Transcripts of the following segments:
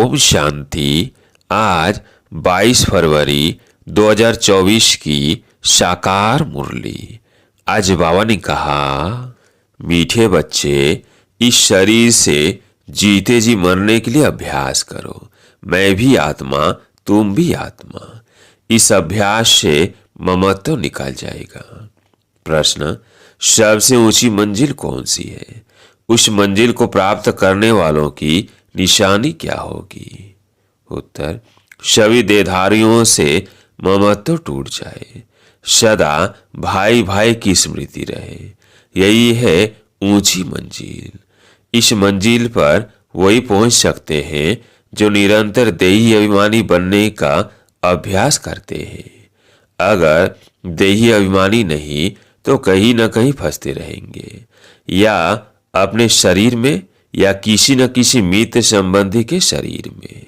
ओम शांति। आज 22 फरवरी 2024 की साकार मुरली। आज बाबा ने कहा, मीठे बच्चे, इस शरीर से जीते जी मरने के लिए अभ्यास करो। मैं भी आत्मा, तुम भी आत्मा। इस अभ्यास से ममत्व निकल जाएगा। प्रश्न, सबसे ऊंची मंजिल कौन सी है? उस मंजिल को प्राप्त करने वालों की निशानी क्या होगी? उत्तर, सभी देहधारियों से ममत्व टूट जाए, सदा भाई भाई की स्मृति रहे। यही है ऊंची मंजिल। इस मंजिल पर वही पहुंच सकते हैं जो निरंतर देही अभिमानी बनने का अभ्यास करते हैं। अगर देही अभिमानी नहीं तो कहीं न कहीं फंसते रहेंगे, या अपने शरीर में या किसी न किसी मित्र संबंधी के शरीर में।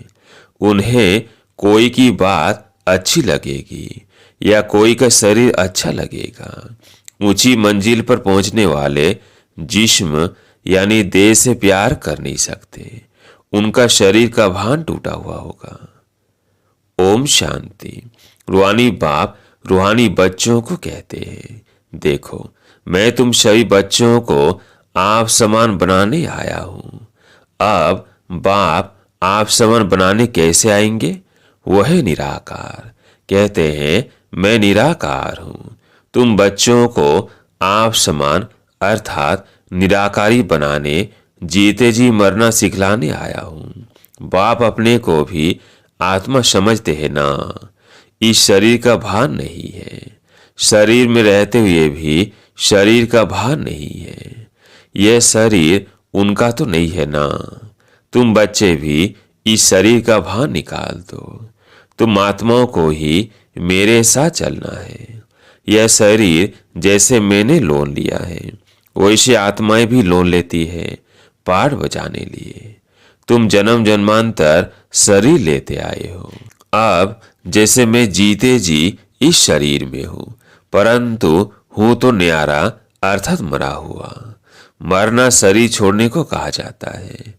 उन्हें कोई की बात अच्छी लगेगी या कोई का शरीर अच्छा लगेगा। ऊंची मंजिल पर पहुंचने वाले जिस्म यानी देह से प्यार कर नहीं सकते। उनका शरीर का भान टूटा हुआ होगा। ओम शांति। रूहानी बाप रूहानी बच्चों को कहते हैं, देखो, मैं तुम सभी बच्चों को आप समान बनाने आया हूं। अब बाप आप समान बनाने कैसे आएंगे? वह निराकार। कहते हैं, मैं निराकार हूं। तुम बच्चों को आप समान अर्थात निराकारी बनाने, जीते जी मरना सिखलाने आया हूं। बाप अपने को भी आत्मा समझते हैं ना। इस शरीर का भान नहीं है। शरीर में रहते हुए भी शरीर का भान नहीं है। यह शरीर उनका तो नहीं है ना। तुम बच्चे भी इस शरीर का भान निकाल दो। तुम आत्माओं को ही मेरे साथ चलना है। यह शरीर जैसे मैंने लोन लिया है, वैसे आत्माएं भी लोन लेती है पाठ बजाने लिए। तुम जन्म जन्मांतर शरीर लेते आए हो। अब जैसे मैं जीते जी इस शरीर में हूं, परंतु हूं तो न्यारा अर्थात मरा हुआ। मरना शरीर छोड़ने को कहा जाता है।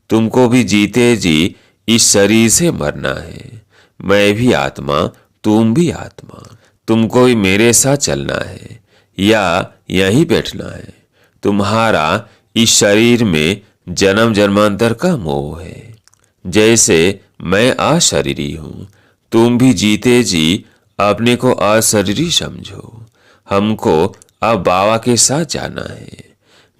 तुमको भी जीते जी इस शरीर से मरना है। मैं भी आत्मा, तुम भी आत्मा। तुमको भी मेरे साथ चलना है या यहीं बैठना है। तुम्हारा इस शरीर में जन्म जन्मांतर का मोह है। जैसे मैं अशरीरी हूं, तुम भी जीते जी अपने को अशरीरी समझो। हमको अब बाबा के साथ जाना है।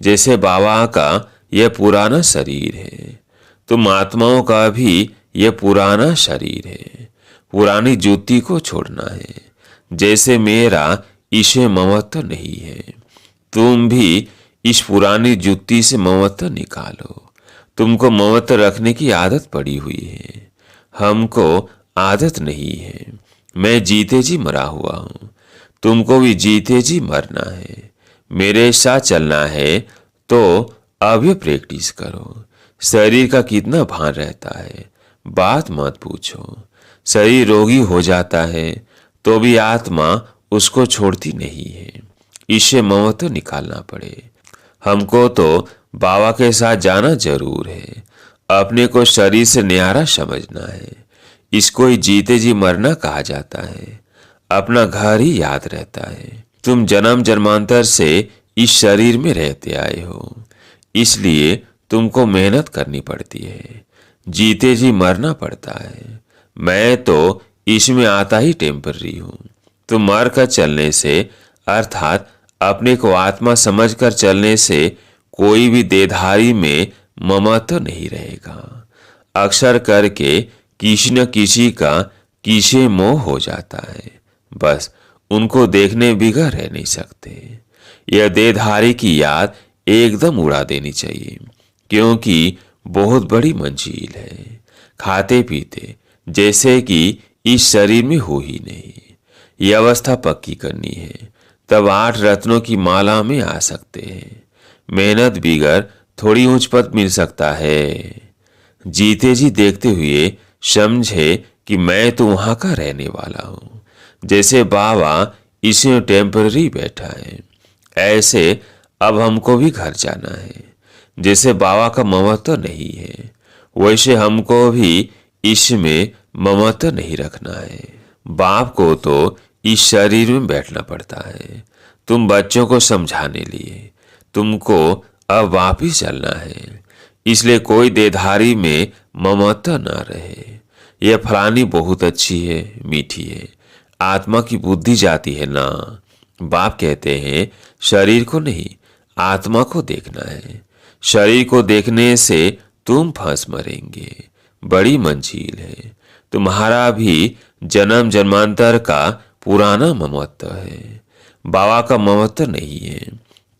जैसे बाबा का यह पुराना शरीर है, तुम आत्माओं का भी यह पुराना शरीर है। पुरानी जूती को छोड़ना है। जैसे मेरा इसे ममत्व नहीं है, तुम भी इस पुरानी जूती से ममत्व निकालो। तुमको ममत्व रखने की आदत पड़ी हुई है, हमको आदत नहीं है। मैं जीते जी मरा हुआ हूं, तुमको भी जीते जी मरना है। मेरे साथ चलना है तो अब ये प्रैक्टिस करो। शरीर का कितना भान रहता है, बात मत पूछो। शरीर रोगी हो जाता है तो भी आत्मा उसको छोड़ती नहीं है। इसे ममत्व निकालना पड़े। हमको तो बाबा के साथ जाना जरूर है। अपने को शरीर से न्यारा समझना है। इसको ही जीते जी मरना कहा जाता है। अपना घर ही याद रहता है। तुम जन्म जन्मांतर से इस शरीर में रहते आए हो, इसलिए तुमको मेहनत करनी पड़ती है। जीते जी मरना पड़ता है। मैं तो इसमें आता ही टेम्पररी हूं। तुम मर कर चलने से अर्थात अपने को आत्मा समझकर चलने से कोई भी देहधारी में ममत्व नहीं रहेगा। अक्सर करके किसी न किसी का किसे मोह हो जाता है। बस उनको देखने बिगड़ रह नहीं सकते। यह देहधारी की याद एकदम उड़ा देनी चाहिए, क्योंकि बहुत बड़ी मंजिल है। खाते पीते जैसे कि इस शरीर में हो ही नहीं। यह अवस्था पक्की करनी है, तब 8 रत्नों की माला में आ सकते हैं। मेहनत बिगर थोड़ी ऊंच पद मिल सकता है। जीते जी देखते हुए समझे कि मैं तो वहां का रहने वाला हूं। जैसे बाबा इसमें टेम्पररी बैठा है, ऐसे अब हमको भी घर जाना है। जैसे बाबा का ममत्व नहीं है, वैसे हमको भी इसमें ममत्व नहीं रखना है। बाप को तो इस शरीर में बैठना पड़ता है तुम बच्चों को समझाने लिए। तुमको अब वापिस चलना है, इसलिए कोई देधारी में ममत्व न रहे। यह फलानी बहुत अच्छी है, मीठी है, आत्मा की बुद्धि जाती है ना। बाप कहते हैं शरीर को नहीं, आत्मा को देखना है। शरीर को देखने से तुम फंस मरेंगे। बड़ी मंजिल है। तुम्हारा भी जन्म जन्मांतर का पुराना ममत्व है, बाबा का ममत्व नहीं है।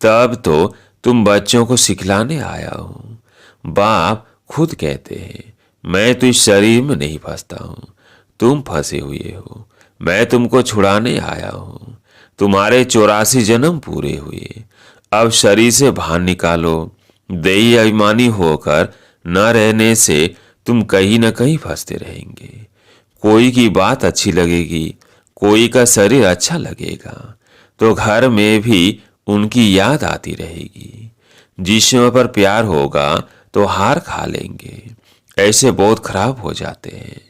तब तो तुम बच्चों को सिखलाने आया हो। बाप खुद कहते हैं मैं तो इस शरीर में नहीं फंसता हूं, तुम फंसे हुए हो। मैं तुमको छुड़ाने आया हूं। तुम्हारे 84 जन्म पूरे हुए, अब शरीर से बाहर निकालो। देही अभिमानी होकर न रहने से तुम कहीं न कहीं फंसते रहेंगे। कोई की बात अच्छी लगेगी, कोई का शरीर अच्छा लगेगा, तो घर में भी उनकी याद आती रहेगी। जिस्म पर प्यार होगा तो हार खा लेंगे। ऐसे बहुत खराब हो जाते हैं।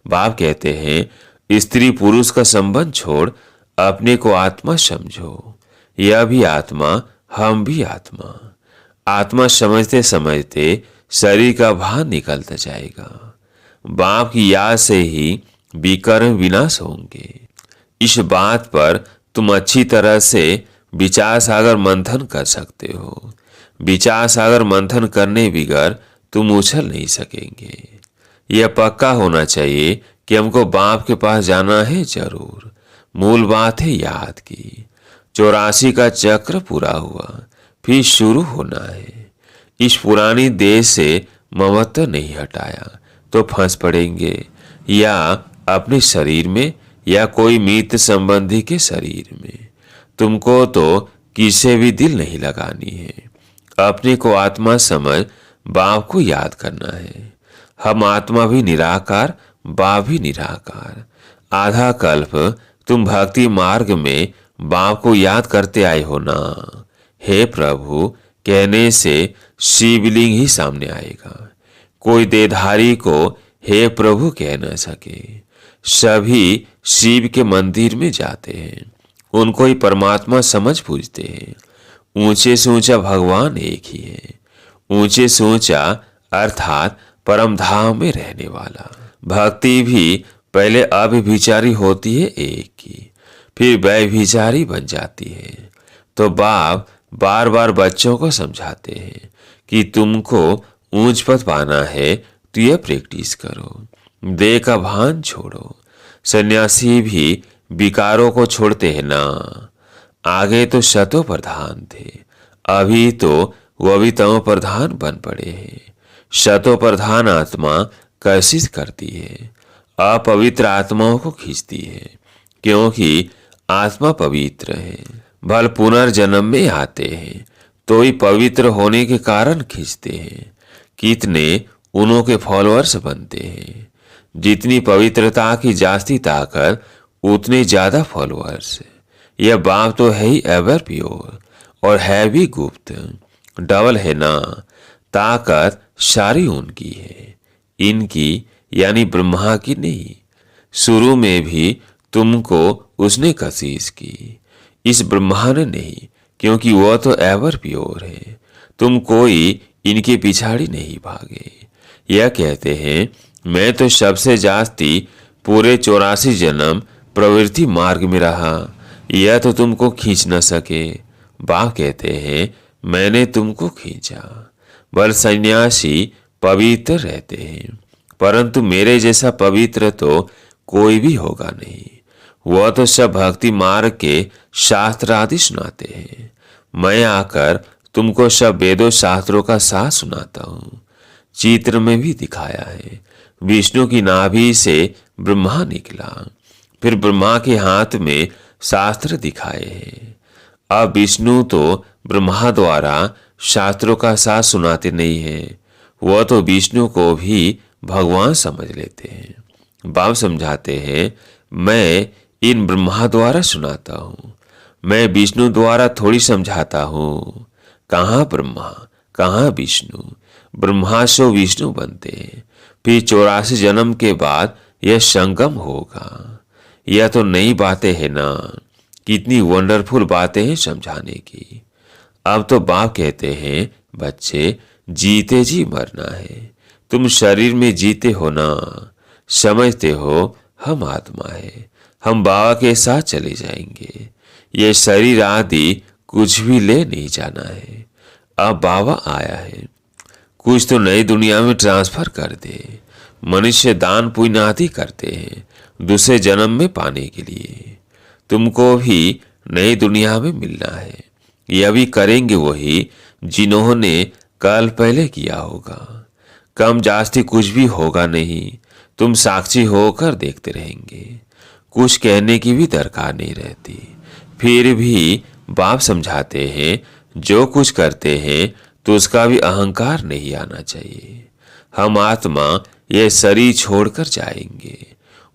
बाप कहते हैं स्त्री पुरुष का संबंध छोड़ अपने को आत्मा समझो। यह भी आत्मा, हम भी आत्मा। आत्मा समझते समझते शरीर का भान निकलता जाएगा। बाप की याद से ही विकर्म विनाश होंगे। इस बात पर तुम अच्छी तरह से विचार सागर मंथन कर सकते हो। विचार सागर मंथन करने बिगर तुम उछल नहीं सकेंगे। यह पक्का होना चाहिए कि हमको बाप के पास जाना है जरूर। मूल बात है याद की। 84 का चक्र पूरा हुआ, फिर शुरू होना है। इस पुरानी देह से ममत्व नहीं हटाया तो फंस पड़ेंगे, या अपने शरीर में या कोई मित्र संबंधी के शरीर में। तुमको तो किसे भी दिल नहीं लगानी है। अपने को आत्मा समझ बाप को याद करना है। हम आत्मा भी निराकार, बाप भी निराकार। आधा कल्प तुम भक्ति मार्ग में बाप को याद करते आए हो ना। हे प्रभु कहने से शिवलिंग ही सामने आएगा। कोई देधारी को हे प्रभु कह न सके। सभी शिव के मंदिर में जाते हैं, उनको ही परमात्मा समझ पूजते हैं। ऊंचे से ऊंचा भगवान एक ही है। ऊंचे से ऊंचा अर्थात परम धाम में रहने वाला। भक्ति भी पहले अभिचारी होती है एक की, फिर व्यभिचारी बन जाती है। तो बाप बार बार बच्चों को समझाते हैं कि तुमको ऊंच पद पाना है तो यह प्रैक्टिस करो। देह का भान छोड़ो। सन्यासी भी विकारों को छोड़ते हैं ना। आगे तो शतो प्रधान थे, अभी तो वह भी तमो प्रधान बन पड़े हैं। शतो प्रधान आत्मा कर्षित करती है, अपवित्र आत्माओं को खींचती है, क्योंकि आत्मा पवित्र है। भल पुनर्जन्म में आते हैं तो ही पवित्र होने के कारण खींचते हैं। कितने उन्हों के फॉलोअर्स बनते हैं। जितनी पवित्रता की जास्ती ताकत उतने ज्यादा फॉलोअर्स। यह बाप तो है ही एवर प्योर और है भी गुप्त। डबल है ना। ताकत सारी उनकी है, इनकी यानी ब्रह्मा की नहीं। शुरू में भी तुमको उसने कशीश की, इस ब्रह्मा ने नहीं, क्योंकि वह तो एवर प्योर है। तुम कोई इनके पिछाड़ी नहीं भागे। यह कहते हैं मैं तो सबसे जास्ती पूरे 84 जन्म प्रवृत्ति मार्ग में रहा, यह तो तुमको खींच न सके। बाप कहते हैं मैंने तुमको खींचा। बल सन्यासी पवित्र रहते हैं, परंतु मेरे जैसा पवित्र तो कोई भी होगा नहीं। वह तो सब भक्ति मार्ग के शास्त्र आदि सुनाते हैं। मैं आकर तुमको सब वेदों शास्त्रों का साथ सुनाता हूँ। चित्र में भी दिखाया है, विष्णु की नाभि से ब्रह्मा निकला, फिर ब्रह्मा के हाथ में शास्त्र दिखाए हैं। अब विष्णु तो ब्रह्मा द्वारा शास्त्रों का साथ सुनाते नहीं है, वह तो विष्णु को भी भगवान समझ लेते हैं। बाप समझाते हैं मैं इन ब्रह्मा द्वारा सुनाता हूँ, मैं विष्णु द्वारा थोड़ी समझाता हूँ। कहाँ ब्रह्मा, कहाँ विष्णु, ब्रह्मा से विष्णु बनते हैं, फिर 84 जन्म के बाद यह संगम होगा। यह तो नई बातें है ना, कितनी वंडरफुल बातें हैं समझाने की। अब तो बाप कहते हैं, बच्चे जीते जी मरना है, तुम शरीर में जीते हो ना, समझते हो हम आत्मा है, हम बाबा के साथ चले जाएंगे। ये शरीर आदि कुछ भी ले नहीं जाना है। अब बाबा आया है, कुछ तो नई दुनिया में ट्रांसफर कर दे। मनुष्य दान पुण्य आदि करते हैं दूसरे जन्म में पाने के लिए। तुमको भी नई दुनिया में मिलना है। यह भी करेंगे वही जिन्होंने कल पहले किया होगा। कम जास्ती कुछ भी होगा नहीं, तुम साक्षी होकर देखते रहेंगे। कुछ कहने की भी दरकार नहीं रहती। फिर भी बाप समझाते हैं, जो कुछ करते हैं तो उसका भी अहंकार नहीं आना चाहिए। हम आत्मा ये शरीर छोड़कर जाएंगे,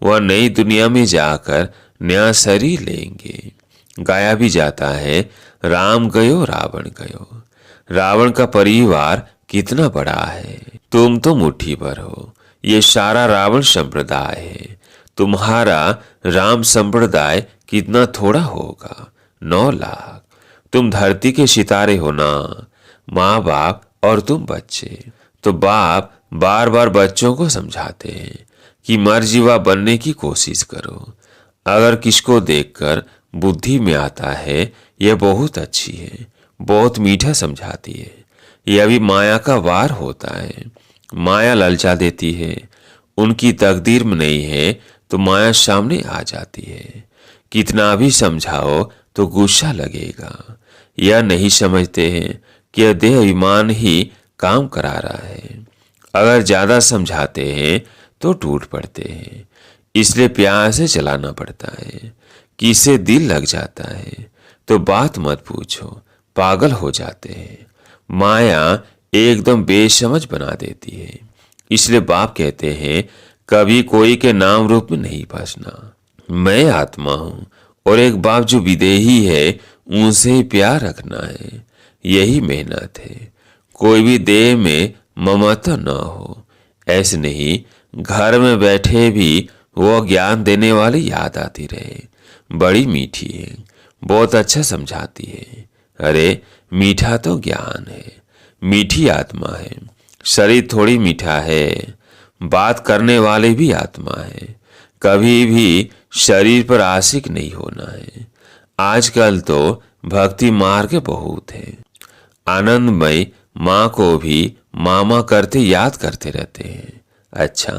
वह नई दुनिया में जाकर नया शरीर लेंगे। गाया भी जाता है, राम गयो रावण गयो। रावण का परिवार कितना बड़ा है, तुम तो मुट्ठी भर हो। ये सारा रावण संप्रदाय है, तुम्हारा राम संप्रदाय कितना थोड़ा होगा, 9 लाख। तुम धरती के सितारे हो ना, माँ बाप और तुम बच्चे। तो बाप बार बार बच्चों को समझाते हैं कि मर्जीवा बनने की कोशिश करो। अगर किसको देखकर बुद्धि में आता है यह बहुत अच्छी है, बहुत मीठा समझाती है। यह भी माया का वार होता है, माया ललचा देती है। उनकी तकदीर में नहीं है तो माया सामने आ जाती है। कितना भी समझाओ तो गुस्सा लगेगा। यह नहीं समझते हैं कि यह देह अभिमान ही काम करा रहा है। अगर ज्यादा समझाते हैं तो टूट पड़ते हैं, इसलिए प्यार से चलाना पड़ता है। किसे दिल लग जाता है तो बात मत पूछो, पागल हो जाते हैं। माया एकदम बेसमझ बना देती है। इसलिए बाप कहते हैं, कभी कोई के नाम रूप में नहीं फंसना। मैं आत्मा हूं और एक बाप जो विदेही है उनसे प्यार रखना है, यही मेहनत है। कोई भी देह में ममता न हो। ऐसे नहीं घर में बैठे भी वो ज्ञान देने वाली याद आती रहे। बड़ी मीठी है, बहुत अच्छा समझाती है। अरे मीठा तो ज्ञान है, मीठी आत्मा है। शरीर थोड़ी मीठा है, बात करने वाले भी आत्मा है। कभी भी शरीर पर आशिक नहीं होना है। आजकल तो भक्ति मार्ग बहुत है। आनंदमय माँ को भी मामा करते याद करते रहते हैं। अच्छा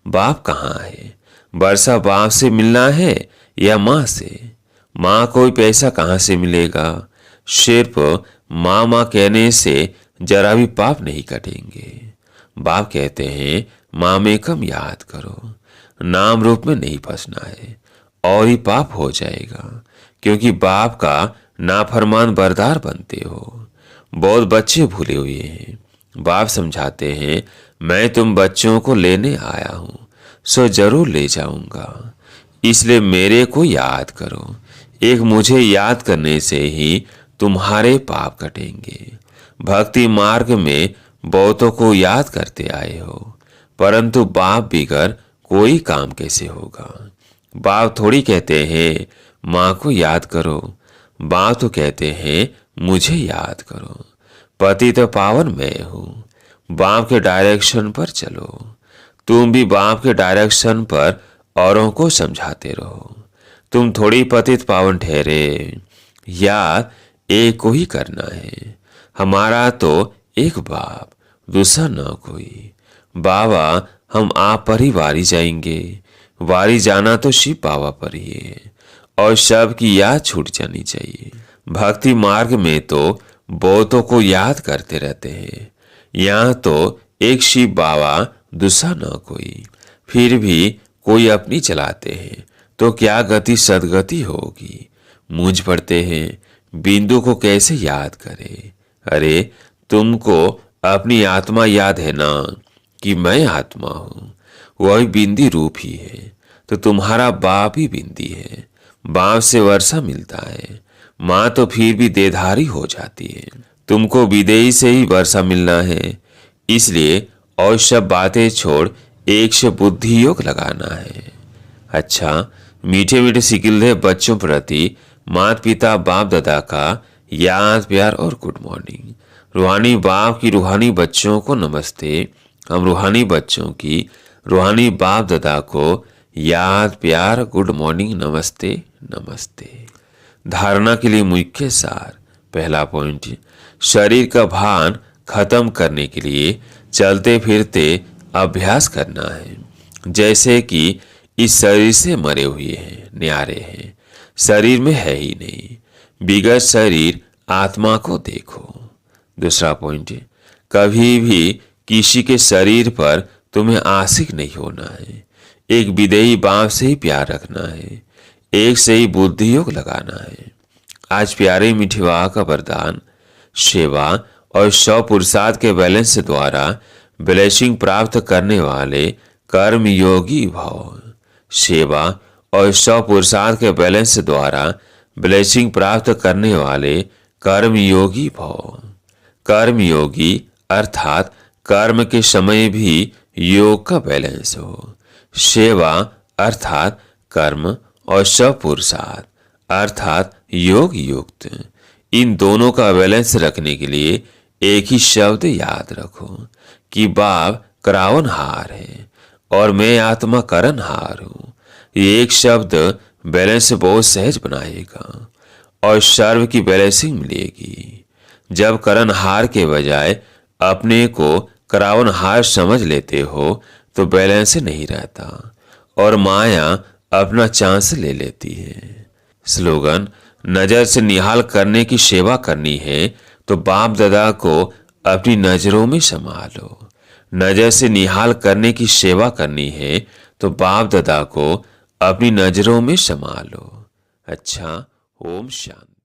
बाप कहाँ है? वर्षा बाप से मिलना है या माँ से? माँ को भी पैसा कहाँ से मिलेगा? सिर्फ मामा कहने से जरा भी पाप नहीं कटेंगे। बाप कहते हैं, मामे कम याद करो, नाम रूप में नहीं फंसना है और ही पाप हो जाएगा, क्योंकि बाप का नाफरमान बरदार बनते हो। बहुत बच्चे भूले हुए हैं। बाप समझाते हैं, मैं तुम बच्चों को लेने आया हूं, सो जरूर ले जाऊंगा। इसलिए मेरे को याद करो। एक मुझे याद करने से ही तुम्हारे पाप कटेंगे। भक्ति मार्ग में बहुतों को याद करते आए हो, परंतु बाप बिगर कोई काम कैसे होगा? बाप थोड़ी कहते हैं माँ को याद करो। बाप तो कहते हैं मुझे याद करो। पतित पावन मैं हूँ, बाप के डायरेक्शन पर चलो। तुम भी बाप के डायरेक्शन पर औरों को समझाते रहो। तुम थोड़ी पतित पावन ठहरे, याद एक को ही करना है। हमारा तो एक बाप, दूसरा न कोई। बाबा हम आप पर ही वारी जाएंगे। वारी जाना तो शिव बाबा पर ही है और सब की याद छूट जानी चाहिए। भक्ति मार्ग में तो बहुतों को याद करते रहते हैं। यहाँ तो एक शिव बाबा, दूसरा न कोई। फिर भी कोई अपनी चलाते हैं तो क्या गति सदगति होगी? मूंझ पड़ते हैं, बिंदु को कैसे याद करे? अरे तुमको अपनी आत्मा याद है ना कि मैं आत्मा हूं, वही बिंदी रूप ही है। तो तुम्हारा बाप ही बिंदी है। बाप से वर्षा मिलता है, माँ तो फिर भी देधारी हो जाती है। तुमको विदेही से ही वर्षा मिलना है, इसलिए और सब बातें छोड़ एक से बुद्धि योग लगाना है। अच्छा, मीठे मीठे सिकिलधे बच्चों प्रति माता पिता बाप दादा का याद प्यार और गुड मॉर्निंग। रूहानी बाप की रूहानी बच्चों को नमस्ते। हम रूहानी बच्चों की रूहानी बाप दादा को याद प्यार गुड मॉर्निंग नमस्ते नमस्ते। धारणा के लिए मुख्य सार। पहला पॉइंट, शरीर का भान खत्म करने के लिए चलते फिरते अभ्यास करना है। जैसे कि इस शरीर से मरे हुए हैं, न्यारे हैं, शरीर में है ही नहीं। बिगड़ शरीर आत्मा को देखो। दूसरा पॉइंट, कभी भी किसी के शरीर पर तुम्हें आशिक नहीं होना है। एक विदेही बाप से ही प्यार रखना है, एक से ही बुद्धि योग लगाना है। आज प्यारे मीठे बाबा का वरदान, सेवा और सौ पुरुषार्थ के बैलेंस द्वारा ब्लेसिंग प्राप्त करने वाले कर्म योगी भव। सेवा और सौ पुरुषार्थ के बैलेंस द्वारा ब्लेसिंग प्राप्त करने वाले कर्म योगी भव। कर्म योगी अर्थात कर्म के समय भी योग का बैलेंस हो। सेवा अर्थात कर्म और सौ पुरुषार्थ अर्थात योग युक्त। इन दोनों का बैलेंस रखने के लिए एक ही शब्द याद रखो कि बाप करावनहार है और मैं आत्मा करनहार हूं। ये एक शब्द बैलेंस बहुत सहज बनाएगा और सर्व की बैलेंसिंग मिलेगी। जब करनहार के बजाय अपने को करावनहार समझ लेते हो तो बैलेंस नहीं रहता और माया अपना चांस ले लेती है। स्लोगन, नजर से निहाल करने की सेवा करनी है तो बाप दादा को अपनी नजरों में संभालो। नजर से निहाल करने की सेवा करनी है तो बाप दादा को अपनी नजरों में संभालो। अच्छा, ओम शांति।